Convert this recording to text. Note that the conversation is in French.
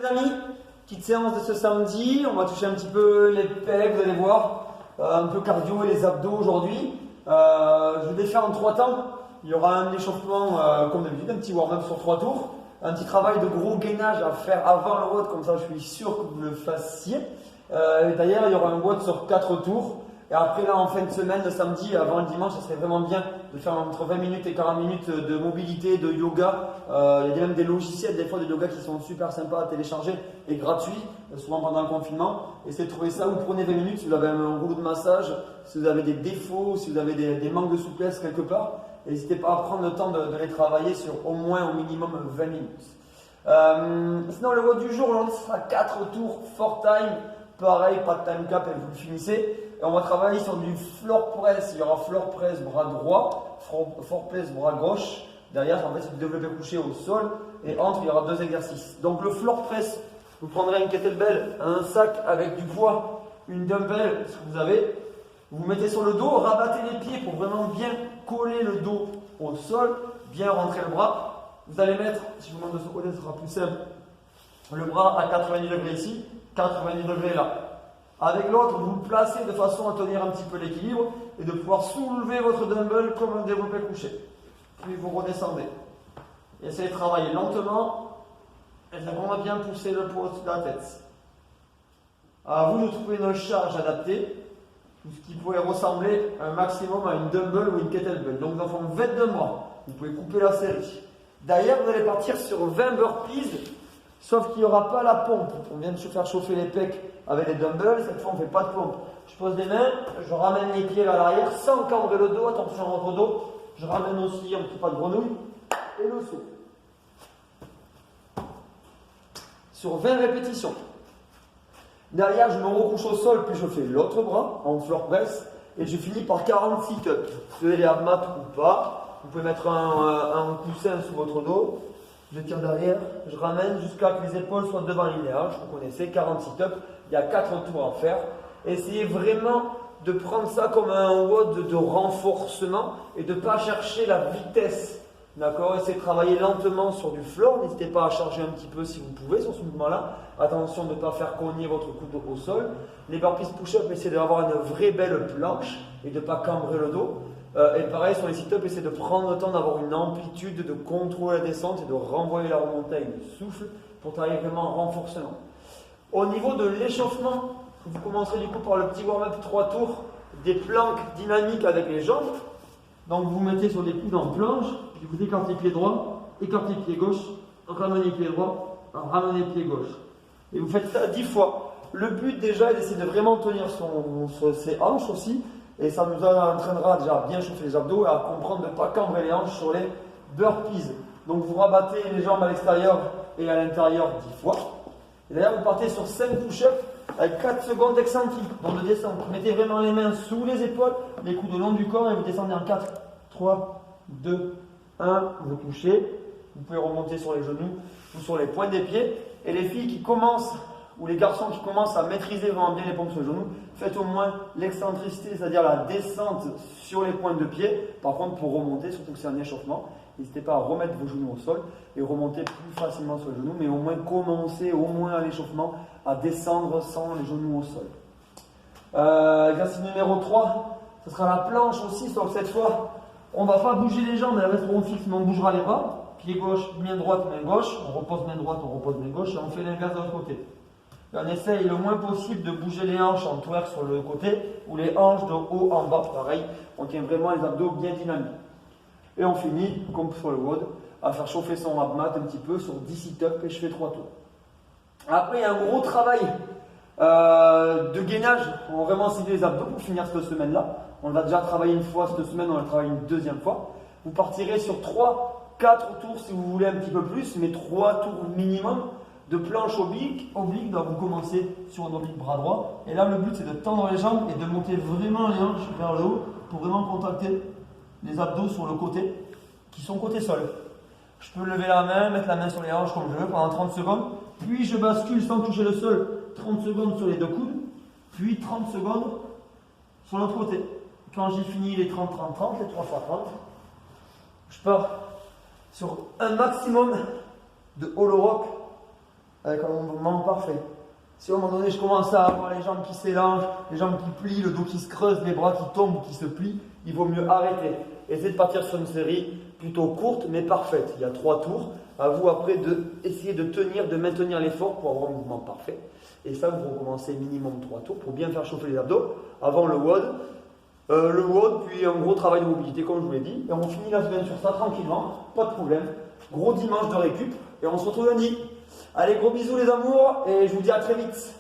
Les amis, petite séance de ce samedi, on va toucher un petit peu les pecs, vous allez voir, un peu cardio et les abdos aujourd'hui. Je vais les faire en 3 temps. Il y aura un échauffement comme d'habitude, un petit warm-up sur 3 tours, un petit travail de gros gainage à faire avant le WOD, comme ça je suis sûr que vous le fassiez. D'ailleurs, il y aura un WOD sur 4 tours. Et après là, en fin de semaine, le samedi, avant le dimanche, ça serait vraiment bien de faire entre 20 minutes et 40 minutes de mobilité, de yoga. Il y a même des logiciels, des fois de yoga qui sont super sympas à télécharger et gratuits, souvent pendant le confinement. Essayez de trouver ça, vous prenez 20 minutes si vous avez un rouleau de massage, si vous avez des défauts, si vous avez des manques de souplesse quelque part. N'hésitez pas à prendre le temps de les travailler sur au moins, au minimum 20 minutes. Sinon, le WOD du jour, aujourd'hui, ce sera 4 tours, 4 time. Pareil, pas de time cap et vous le finissez. Et on va travailler sur du floor press. Il y aura floor press bras droit, floor press bras gauche. Derrière, en fait, c'est du développé couché au sol. Et entre, il y aura 2 exercices. Donc, le floor press, vous prendrez une kettlebell, un sac avec du poids, une dumbbell, ce que vous avez. Vous mettez sur le dos, rabattez les pieds pour vraiment bien coller le dos au sol, bien rentrer le bras. Vous allez mettre, si je vous montre de ce côté, ce sera plus simple, le bras à 90 degrés ici, 90 degrés là. Avec l'autre, vous le placez de façon à tenir un petit peu l'équilibre et de pouvoir soulever votre dumbbell comme un développé couché. Puis vous redescendez. Et essayez de travailler lentement et de vraiment bien pousser le poids au-dessus de la tête. À vous de trouver une charge adaptée, ce qui pourrait ressembler un maximum à une dumbbell ou une kettlebell. Donc nous en faisons 22 bras. Vous pouvez couper la série. D'ailleurs, vous allez partir sur 20 burpees. Sauf qu'il n'y aura pas la pompe. On vient de se faire chauffer les pecs avec les dumbbells. Cette fois, on ne fait pas de pompe. Je pose les mains, je ramène les pieds vers l'arrière sans cambrer le dos. Attention à votre dos. Je ramène aussi un petit pas de grenouille et le saut. Sur 20 répétitions. Derrière, je me recouche au sol, puis je fais l'autre bras en floor press et je finis par 40 sit-ups. Vous avez les abmat ou pas. Vous pouvez mettre un coussin sous votre dos. Je tire derrière, je ramène jusqu'à que les épaules soient devant l'idéal. Vous connaissez, 40 sit-ups, il y a 4 tours à faire. Essayez vraiment de prendre ça comme un WOD de renforcement et de ne pas chercher la vitesse. D'accord? Essayez de travailler lentement sur du floor. N'hésitez pas à charger un petit peu si vous pouvez sur ce mouvement-là. Attention de ne pas faire cogner votre coude au sol. Les burpees push-up, essayez d'avoir une vraie belle planche et de ne pas cambrer le dos. Et pareil sur les sit-ups, essayez de prendre le temps d'avoir une amplitude, de contrôler la descente et de renvoyer la remontée avec le souffle pour travailler vraiment en renforcement. Au niveau de l'échauffement, vous commencerez du coup par le petit warm-up 3 tours, des planques dynamiques avec les jambes. Donc vous mettez sur des coudes en planche, puis vous écartez pied droit, écartez pied gauche, ramenez pied droit, ramenez pied gauche. Et vous faites ça 10 fois. Le but déjà est d'essayer de vraiment tenir ses hanches aussi. Et ça nous entraînera déjà à bien chauffer les abdos et à comprendre de ne pas cambrer les hanches sur les burpees. Donc vous rabattez les jambes à l'extérieur et à l'intérieur 10 fois. Et d'ailleurs vous partez sur 5 push-ups avec 4 secondes d'excentrique, donc de descente. Vous mettez vraiment les mains sous les épaules, les coudes le long du corps et vous descendez en 4, 3, 2, 1, vous couchez. Vous pouvez remonter sur les genoux ou sur les pointes des pieds. Et les filles qui commencent ou les garçons qui commencent à maîtriser vraiment bien les pompes sur les genoux, faites au moins l'excentricité, c'est-à-dire la descente sur les pointes de pied. Par contre, pour remonter, surtout que c'est un échauffement, n'hésitez pas à remettre vos genoux au sol et remonter plus facilement sur les genoux, mais au moins commencer au moins à l'échauffement à descendre sans les genoux au sol. Exercice numéro 3, ce sera la planche aussi, sauf que cette fois, on ne va pas bouger les jambes, elles resteront fixes, mais on bougera les bras. Pied gauche, main droite, main gauche, on repose main droite, on repose main gauche et on fait l'inverse de l'autre côté. On essaye le moins possible de bouger les hanches en twerk sur le côté ou les hanches de haut en bas, pareil. On tient vraiment les abdos bien dynamiques. Et on finit, comme sur le WOD, à faire chauffer son abmat un petit peu sur 10 sit-ups et je fais 3 tours. Après, il y a un gros travail de gainage. On va vraiment cibler les abdos pour finir cette semaine-là. On va déjà travailler une fois cette semaine, on va le travailler une deuxième fois. Vous partirez sur 3-4 tours si vous voulez un petit peu plus, mais 3 tours minimum. De planche oblique, donc vous commencez sur un oblique bras droit. Et là, le but, c'est de tendre les jambes et de monter vraiment les hanches vers le haut pour vraiment contacter les abdos sur le côté, qui sont côté sol. Je peux lever la main, mettre la main sur les hanches comme je veux pendant 30 secondes. Puis je bascule sans toucher le sol, 30 secondes sur les 2 coudes. Puis 30 secondes sur l'autre côté. Quand j'ai fini les 30-30-30, les 3 x 30, je pars sur un maximum de hollow rock avec un mouvement parfait. Si à un moment donné je commence à avoir les jambes qui s'élangent, les jambes qui plient, le dos qui se creuse, les bras qui tombent ou qui se plient, il vaut mieux arrêter. Essayez de partir sur une série plutôt courte mais parfaite. Il y a 3 tours. À vous après d'essayer de tenir, de maintenir l'effort pour avoir un mouvement parfait. Et ça, vous recommencez minimum 3 tours pour bien faire chauffer les abdos. Avant le WOD, puis un gros travail de mobilité comme je vous l'ai dit. Et on finit la semaine sur ça tranquillement, pas de problème. Gros dimanche de récup et on se retrouve lundi. Allez, gros bisous les amours et je vous dis à très vite.